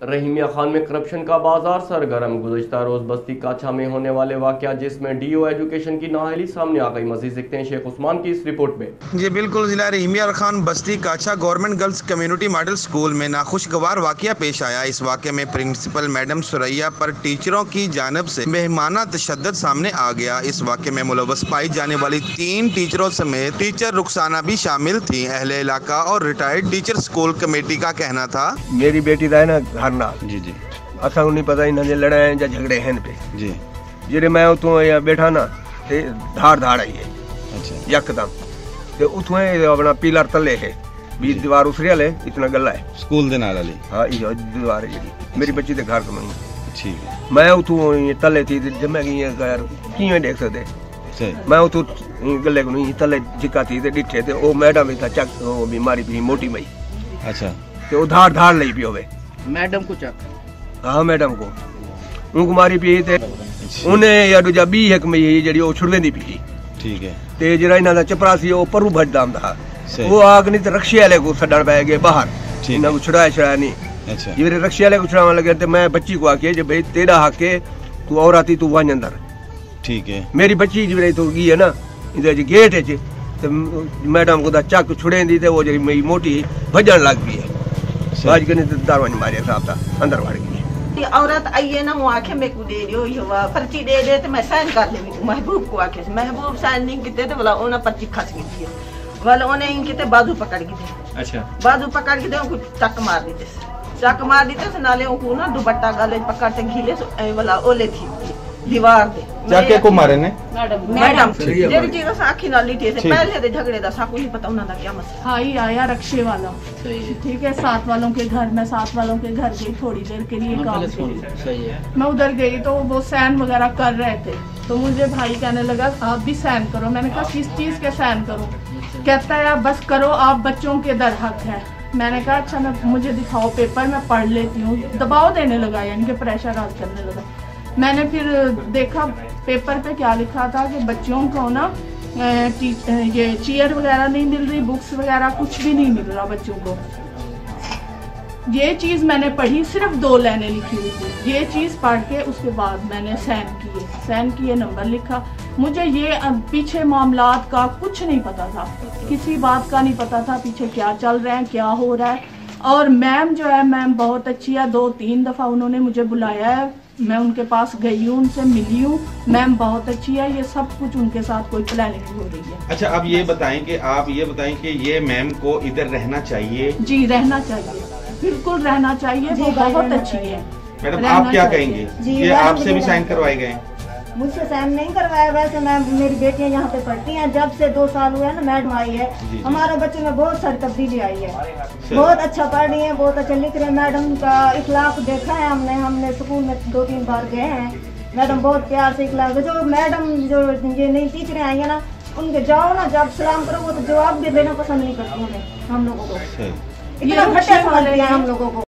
रहीमिया खान में करप्शन का बाजार सरगर्म। गुज़श्ता रोज बस्ती काछा में होने वाले वाक़या जिसमें डीओ एजुकेशन की नाअहली सामने आ गई। मज़ीद देखते हैं शेख उस्मान की इस रिपोर्ट में। जी बिल्कुल, जिला रहीमिया खान बस्ती Kacha government girls community model school में नाखुशगवार वाक़या पेश आया। इस वाक़े में प्रिंसिपल मैडम सुरैया पर टीचरों की जानिब से बेहमाना तशद्दुद सामने आ गया। इस वाक़े में मुलव्वस पाई जाने वाली 3 टीचरों समेत टीचर रुखसाना भी शामिल थी। अहले इलाका और रिटायर्ड टीचर स्कूल कमेटी का कहना था, मेरी बेटी का है ना घर ना जी जी असा नहीं पता इन्होंने लड़ाए या झगड़े हैं पे जी जेरे मैं उतों बैठा ना ते धाड़ धाड़ आई है अच्छा यकदम ते उतों अपना पिलर तले है बीच दीवार उसरे ले इतना गला है स्कूल दे नाल वाली। हाँ ये दीवार है जी मेरी बच्ची के घर को नहीं ठीक है। मैं उतों तले थी जब मैं यार किवें देख सकते सही मैं उतों गले को नहीं तले जिका थी ते डिठे ते ओ मैडम था चक ओ बीमारी भी मोटी मई अच्छा ते ओ धाड़ धाड़ लई पियो वे मैडम को चक हाँ मैडम को उनको मारी पी ते उन्हें या दूजा बी एक में जड़ी ओ छुड़वेंदी पी ठीक है। ते जरा इना दा चपरासी ओ परू भजदाम था सही। वो आग नहीं ते रक्षे वाले को छड़न पै गए बाहर इना को छुड़ाया नहीं अच्छा ये रक्षे वाले को छुड़ावन लगे ते मैं बच्ची को आके जे भाई तेरा हक है तू और आती तू वन अंदर ठीक है। मेरी बच्ची जी तो गई है ना इधर जी गेट है ते मैडम को दा चक छुड़ेंदी ते वो जरी मेरी मोटी भजन लग गई है आज के नहीं दारवानी मारे साहब था अंदर बढ़ गई। औरत आई है ना वो आखे मेरे को दे दियो ये पर्ची दे दे तो मैं साइन कर ले महबूब को आखे महबूब साइन नहीं किते तो बोला ओना पर्ची खस गई थी बोला ओने इनके ते बाजू पकड़ गई थी अच्छा बाजू पकड़ के दे उनको चक मार दी थे चक मार दी थे नाले उनको ना दुपट्टा गले पकड़ते घिले सो वाला ओले थी दीवार दे जाके को मारे ने मैडम जेरी चीज आखी नाली थी से पहले दे झगड़े दा साकू नहीं पता उना दा क्या मसला। हाँ ही आया रक्षे वाला ठीक है साथ वालों के घर में साथ वालों के घर गई थोड़ी देर के लिए काम के लिए मैं उधर गई तो वो सैन वगैरह कर रहे थे तो मुझे भाई कहने लगा आप भी सैन करो। मैंने कहा किस चीज के सैन करो कहता है आप बस करो आप बच्चों के दर हक है। मैंने कहा अच्छा मैं मुझे दिखाओ पेपर मैं पढ़ लेती हूँ। दबाव देने लगा इनके प्रेशर हाथ करने लगा। मैंने फिर देखा पेपर पे क्या लिखा था कि बच्चों को ना ये चेयर वगैरह नहीं मिल रही बुक्स वगैरह कुछ भी नहीं मिल रहा बच्चों को। ये चीज़ मैंने पढ़ी सिर्फ 2 लाइनें लिखी हुई थी। ये चीज़ पढ़ के उसके बाद मैंने साइन किए नंबर लिखा। मुझे ये पीछे मामलात का कुछ नहीं पता था किसी बात का नहीं पता था पीछे क्या चल रहा है क्या हो रहा है। और मैम जो है मैम बहुत अच्छी है 2-3 दफ़ा उन्होंने मुझे बुलाया है मैं उनके पास गई हूँ उनसे मिली हूँ। मैम बहुत अच्छी है ये सब कुछ उनके साथ कोई प्लानिंग हो रही है। अच्छा अब ये बताएं कि आप ये बताएं कि ये मैम को इधर रहना चाहिए? जी रहना चाहिए बिल्कुल रहना चाहिए वो बहुत अच्छी है। मैडम आप क्या कहेंगे? ये आपसे भी साइन करवाए गए? मुझसे साइन नहीं करवाया। वैसे मैं मेरी बेटियां यहाँ पे पढ़ती हैं जब से 2 साल हुए हैं ना मैडम आई है हमारे बच्चों में बहुत सारी तब्दीली आई है। बहुत अच्छा पढ़ रही है बहुत अच्छा लिख रहे हैं। मैडम का इखलाक देखा है हमने स्कूल में 2-3 बार गए हैं। मैडम बहुत प्यार से इखलाक जो मैडम जो ये नई टीचरें आई है ना उनके जाओ ना जब सलाम करो वो तो जवाब भी देना पसंद नहीं करती हैं हम लोगों को। इतना घटिया समझ दिया हम लोगों को।